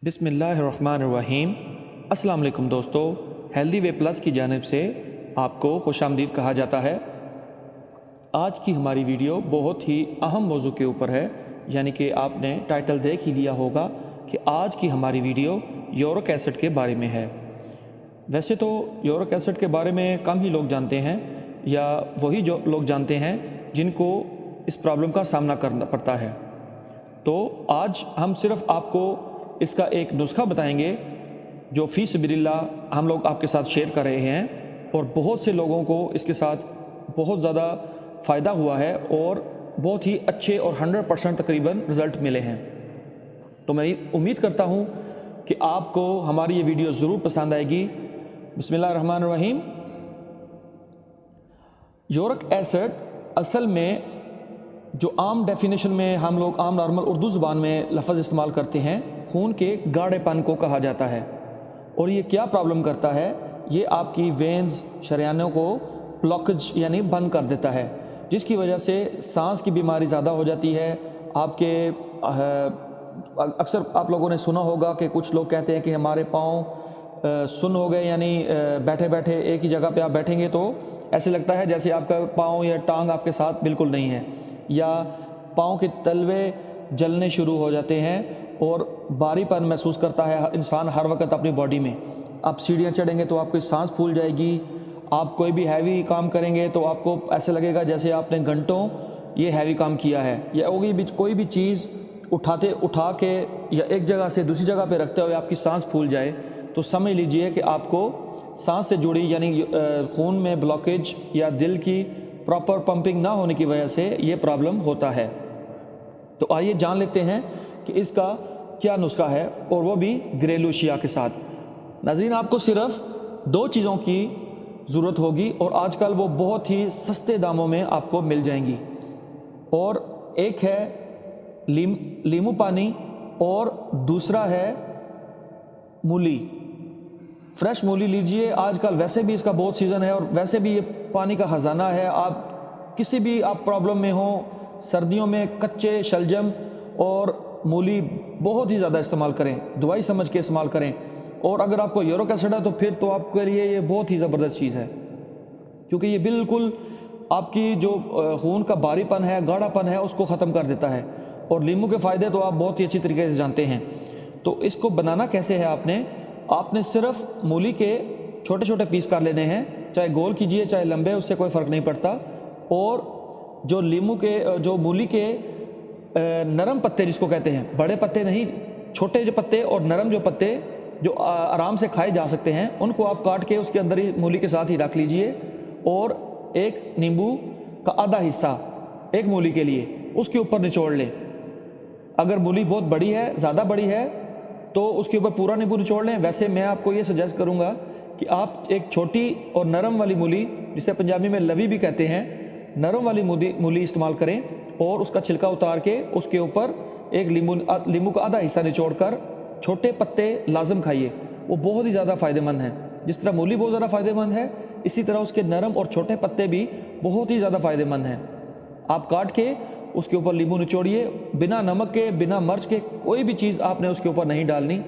बिस्मिल्लाहिर्रहमानिर्रहीम। अस्सलाम वालेकुम दोस्तों, हेल्दी वे प्लस की जानिब से आपको खुशामदीद कहा जाता है। आज की हमारी वीडियो बहुत ही अहम मौजू के ऊपर है, यानी कि आपने टाइटल देख ही लिया होगा कि आज की हमारी वीडियो यूरिक एसिड के बारे में है। वैसे तो यूरिक एसिड के बारे में कम ही लोग जानते हैं, या वही जो लोग जानते हैं जिनको इस प्रॉब्लम का सामना करना पड़ता है। तो आज हम सिर्फ आपको इसका एक नुस्खा बताएंगे जो फ़ी सबिलिल्लाह हम लोग आपके साथ शेयर कर रहे हैं, और बहुत से लोगों को इसके साथ बहुत ज़्यादा फ़ायदा हुआ है और बहुत ही अच्छे और 100% तकरीबन रिज़ल्ट मिले हैं। तो मैं उम्मीद करता हूँ कि आपको हमारी ये वीडियो ज़रूर पसंद आएगी। बिस्मिल्लाहिर्रहमानिर्रहीम। यूरिक एसिड असल में जो आम डेफिनेशन में हम लोग आम नॉर्मल उर्दू ज़ुबान में लफ्ज़ इस्तेमाल करते हैं, खून के गाढ़ेपन को कहा जाता है। और ये क्या प्रॉब्लम करता है? ये आपकी वेन्स शरियानों को ब्लॉकेज यानी बंद कर देता है, जिसकी वजह से सांस की बीमारी ज़्यादा हो जाती है। आपके अक्सर आप लोगों ने सुना होगा कि कुछ लोग कहते हैं कि हमारे पाँव सुन्न हो गए, यानी बैठे बैठे एक ही जगह पे आप बैठेंगे तो ऐसे लगता है जैसे आपका पाँव या टांग आपके साथ बिल्कुल नहीं है, या पाँव के तलवे जलने शुरू हो जाते हैं और भारीपन महसूस करता है इंसान हर वक्त अपनी बॉडी में। आप सीढ़ियाँ चढ़ेंगे तो आपकी सांस फूल जाएगी। आप कोई भी हैवी काम करेंगे तो आपको ऐसे लगेगा जैसे आपने घंटों ये हैवी काम किया है, या कोई भी चीज़ उठा के या एक जगह से दूसरी जगह पे रखते हुए आपकी सांस फूल जाए, तो समझ लीजिए कि आपको सांस से जुड़ी यानी खून में ब्लॉकेज या दिल की प्रॉपर पंपिंग ना होने की वजह से ये प्रॉब्लम होता है। तो आइए जान लेते हैं कि इसका क्या नुस्खा है, और वो भी घरेलू अशिया के साथ। नाज़रीन, आपको सिर्फ 2 चीज़ों की ज़रूरत होगी, और आजकल वो बहुत ही सस्ते दामों में आपको मिल जाएंगी। और एक है लीमू पानी, और दूसरा है मूली। फ्रेश मूली लीजिए। आजकल वैसे भी इसका बहुत सीज़न है, और वैसे भी ये पानी का ख़जाना है। आप किसी भी प्रॉब्लम में हो, सर्दियों में कच्चे शलजम और मूली बहुत ही ज़्यादा इस्तेमाल करें, दवाई समझ के इस्तेमाल करें। और अगर आपको यूरिक एसिड है तो फिर तो आपके लिए ये बहुत ही ज़बरदस्त चीज़ है, क्योंकि ये बिल्कुल आपकी जो खून का भारीपन है, गाढ़ापन है, उसको ख़त्म कर देता है। और नींबू के फ़ायदे तो आप बहुत ही अच्छी तरीके से जानते हैं। तो इसको बनाना कैसे है? आपने सिर्फ मूली के छोटे छोटे पीस कर लेने हैं, चाहे गोल कीजिए चाहे लंबे, उससे कोई फ़र्क नहीं पड़ता। और जो मूली के नरम पत्ते जिसको कहते हैं, बड़े पत्ते नहीं, छोटे जो पत्ते और नरम जो पत्ते जो आराम से खाए जा सकते हैं, उनको आप काट के उसके अंदर ही मूली के साथ ही रख लीजिए। और एक नींबू का आधा हिस्सा एक मूली के लिए उसके ऊपर निचोड़ लें। अगर मूली बहुत बड़ी है, ज़्यादा बड़ी है, तो उसके ऊपर पूरा नींबू निचोड़ लें। वैसे मैं आपको ये सजेस्ट करूँगा कि आप एक छोटी और नरम वाली मूली, जिसे पंजाबी में लवी भी कहते हैं, नरम वाली मूली इस्तेमाल करें, और उसका छिलका उतार के उसके ऊपर एक नींबू का आधा हिस्सा निचोड़कर छोटे पत्ते लाजम खाइए। वो बहुत ही ज़्यादा फ़ायदेमंद है। जिस तरह मूली बहुत ज़्यादा फ़ायदेमंद है, इसी तरह उसके नरम और छोटे पत्ते भी बहुत ही ज़्यादा फ़ायदेमंद हैं। आप काट के उसके ऊपर नींबू निचोड़िए, बिना नमक के, बिना मिर्च के, कोई भी चीज़ आपने उसके ऊपर नहीं डालनी।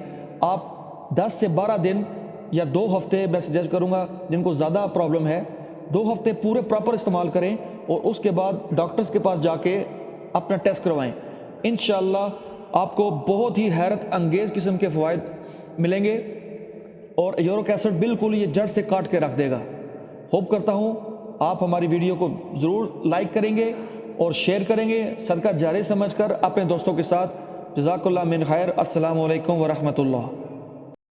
आप 10 से 12 दिन या 2 हफ्ते, मैं सजेस्ट करूँगा जिनको ज़्यादा प्रॉब्लम है, 2 हफ्ते पूरे प्रॉपर इस्तेमाल करें, और उसके बाद डॉक्टर्स के पास जाके अपना टेस्ट करवाएं। इंशाअल्लाह आपको बहुत ही हैरत अंगेज़ किस्म के फ़वाइद मिलेंगे, और यूरिक एसिड बिल्कुल ये जड़ से काट के रख देगा। होप करता हूँ आप हमारी वीडियो को ज़रूर लाइक करेंगे और शेयर करेंगे, सदका जारी समझकर अपने दोस्तों के साथ। जज़ाकुल्लाह मिन खैर। अस्सलामु अलैकुम व रहमतुल्लाह।